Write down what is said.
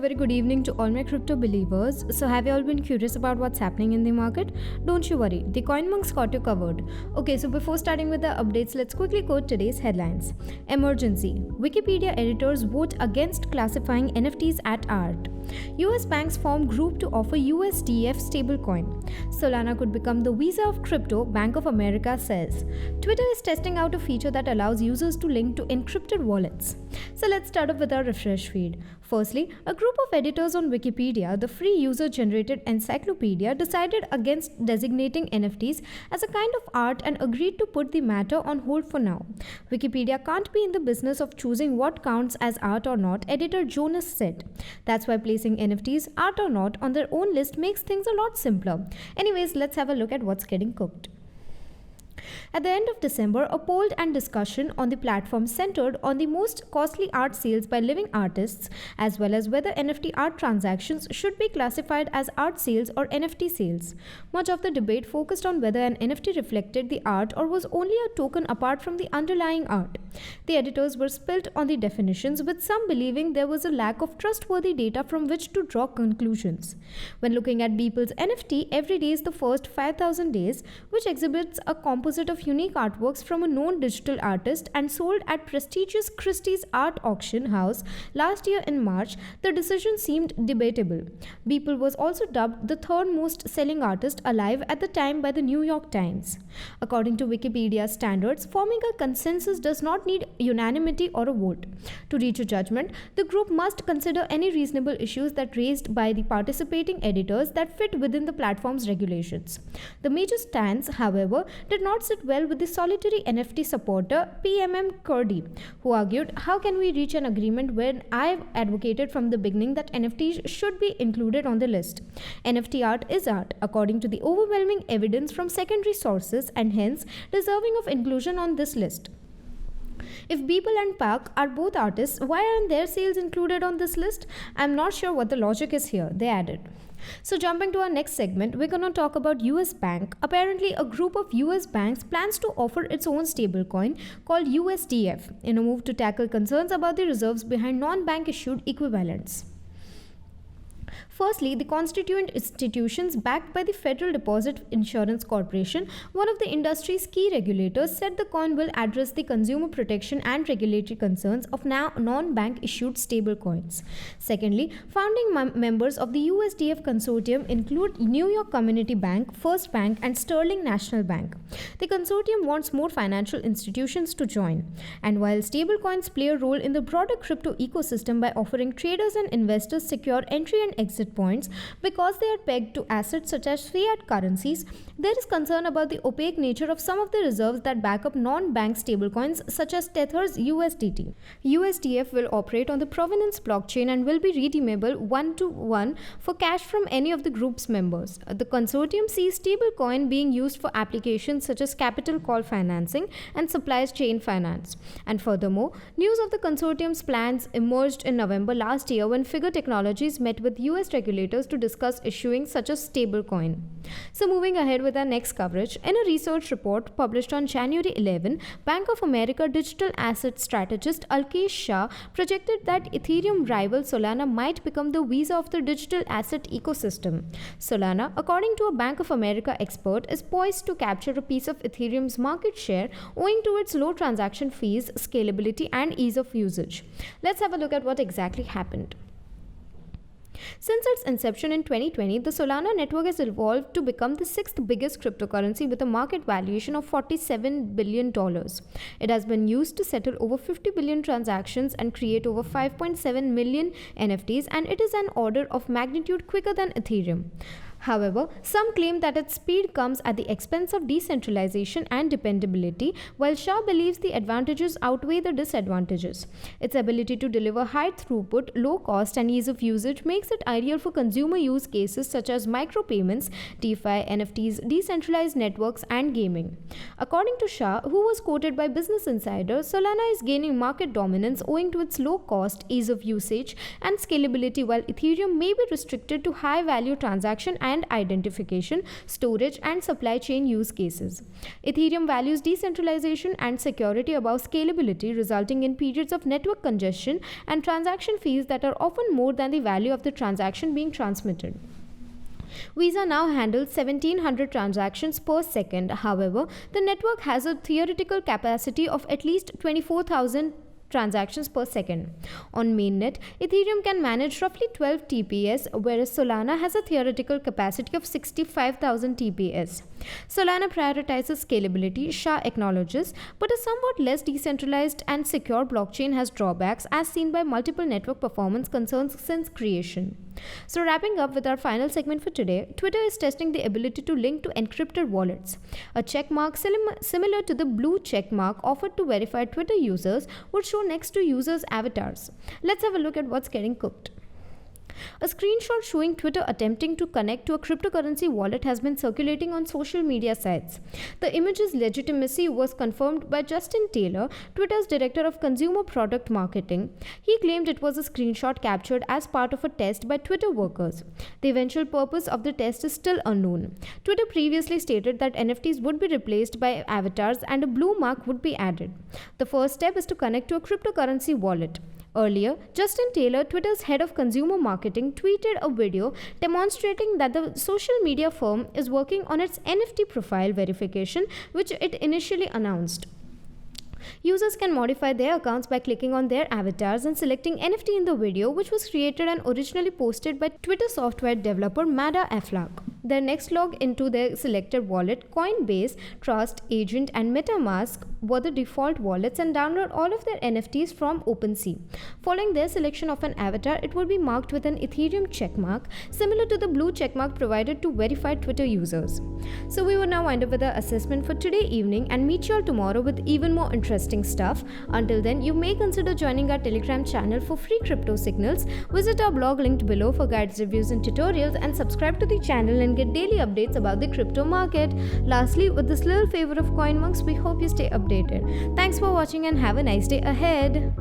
Very good evening to all my crypto believers. So, have you all been curious about what's happening in the market? Don't you worry, the CoinMonk's got you covered. Okay, so before starting with the updates, let's quickly quote today's headlines. Emergency: Wikipedia editors vote against classifying NFTs at art. US banks form group to offer USDF stablecoin. Solana could become the Visa of crypto, Bank of America says. Twitter is testing out a feature that allows users to link to encrypted wallets. So let's start off with our refresh feed. Firstly, a group of editors on Wikipedia, the free user-generated encyclopedia, decided against designating NFTs as a kind of art and agreed to put the matter on hold for now. Wikipedia can't be in the business of choosing what counts as art or not, editor Jonas said. That's why placing NFTs, art or not, on their own list makes things a lot simpler. Anyways, let's have a look at what's getting cooked. At the end of December, a poll and discussion on the platform centered on the most costly art sales by living artists, as well as whether NFT art transactions should be classified as art sales or NFT sales. Much of the debate focused on whether an NFT reflected the art or was only a token apart from the underlying art. The editors were split on the definitions, with some believing there was a lack of trustworthy data from which to draw conclusions. When looking at Beeple's NFT, every day is the first 5,000 days, which exhibits a composite of unique artworks from a known digital artist and sold at prestigious Christie's art auction house last year in March, the decision seemed debatable. Beeple was also dubbed the third most selling artist alive at the time by the New York Times. According to Wikipedia standards, forming a consensus does not need unanimity or a vote. To reach a judgment, the group must consider any reasonable issues that raised by the participating editors that fit within the platform's regulations. The major stance, however, did not sit well with the solitary NFT supporter PMM Kurdi, who argued, "How can we reach an agreement when I've advocated from the beginning that NFTs should be included on the list? NFT art is art, according to the overwhelming evidence from secondary sources, and hence deserving of inclusion on this list. If Beeple and Park are both artists, why aren't their sales included on this list? I'm not sure what the logic is here," they added. So jumping to our next segment, we're going to talk about US Bank. Apparently, a group of US banks plans to offer its own stablecoin called USDF in a move to tackle concerns about the reserves behind non-bank issued equivalents. Firstly, the constituent institutions backed by the Federal Deposit Insurance Corporation, one of the industry's key regulators, said the coin will address the consumer protection and regulatory concerns of now non-bank issued stablecoins. Secondly, founding members of the USDF consortium include New York Community Bank, First Bank, and Sterling National Bank. The consortium wants more financial institutions to join. And while stablecoins play a role in the broader crypto ecosystem by offering traders and investors secure entry and exit points because they are pegged to assets such as fiat currencies, there is concern about the opaque nature of some of the reserves that back up non-bank stablecoins such as Tether's USDT. USDF will operate on the Provenance blockchain and will be redeemable one-to-one for cash from any of the group's members. The consortium sees stablecoin being used for applications such as capital call financing and supply chain finance. And furthermore, news of the consortium's plans emerged in November last year when Figure Technologies met with US regulators to discuss issuing such a stablecoin. So moving ahead with our next coverage, in a research report published on January 11, Bank of America digital asset strategist Alkesh Shah projected that Ethereum rival Solana might become the Visa of the digital asset ecosystem. Solana, according to a Bank of America expert, is poised to capture a piece of Ethereum's market share owing to its low transaction fees, scalability, and ease of usage. Let's have a look at what exactly happened. Since its inception in 2020, the Solana network has evolved to become the sixth biggest cryptocurrency with a market valuation of $47 billion. It has been used to settle over 50 billion transactions and create over 5.7 million NFTs, and it is an order of magnitude quicker than Ethereum. However, some claim that its speed comes at the expense of decentralization and dependability, while Shah believes the advantages outweigh the disadvantages. Its ability to deliver high throughput, low cost, and ease of usage makes it ideal for consumer use cases such as micropayments, DeFi, NFTs, decentralized networks, and gaming. According to Shah, who was quoted by Business Insider, Solana is gaining market dominance owing to its low cost, ease of usage, and scalability, while Ethereum may be restricted to high value transaction and identification, storage, and supply chain use cases. Ethereum values decentralization and security above scalability, resulting in periods of network congestion and transaction fees that are often more than the value of the transaction being transmitted. Visa now handles 1700 transactions per second. However, the network has a theoretical capacity of at least 24,000 transactions per second. On mainnet, Ethereum can manage roughly 12 TPS, whereas Solana has a theoretical capacity of 65,000 TPS. Solana prioritizes scalability, Shah acknowledges, but a somewhat less decentralized and secure blockchain has drawbacks as seen by multiple network performance concerns since creation. So, wrapping up with our final segment for today, Twitter is testing the ability to link to encrypted wallets. A checkmark similar to the blue checkmark offered to verified Twitter users would show next to users' avatars. Let's have a look at what's getting cooked. A screenshot showing Twitter attempting to connect to a cryptocurrency wallet has been circulating on social media sites. The image's legitimacy was confirmed by Justin Taylor, Twitter's director of consumer product marketing. He claimed it was a screenshot captured as part of a test by Twitter workers. The eventual purpose of the test is still unknown. Twitter previously stated that NFTs would be replaced by avatars and a blue mark would be added. The first step is to connect to a cryptocurrency wallet. Earlier, Justin Taylor, Twitter's head of consumer marketing, tweeted a video demonstrating that the social media firm is working on its NFT profile verification, which it initially announced. Users can modify their accounts by clicking on their avatars and selecting NFT in the video, which was created and originally posted by Twitter software developer Mada Aflaq. Their next log into their selected wallet, Coinbase, Trust, Agent, and MetaMask were the default wallets and download all of their NFTs from OpenSea. Following their selection of an avatar, it will be marked with an Ethereum checkmark, similar to the blue checkmark provided to verified Twitter users. So we will now wind up with our assessment for today evening and meet you all tomorrow with even more interesting stuff. Until then, you may consider joining our Telegram channel for free crypto signals. Visit our blog linked below for guides, reviews, and tutorials, and subscribe to the channel and get daily updates about the crypto market. Lastly, with this little favor of CoinMonks, we hope you stay updated. Thanks for watching and have a nice day ahead.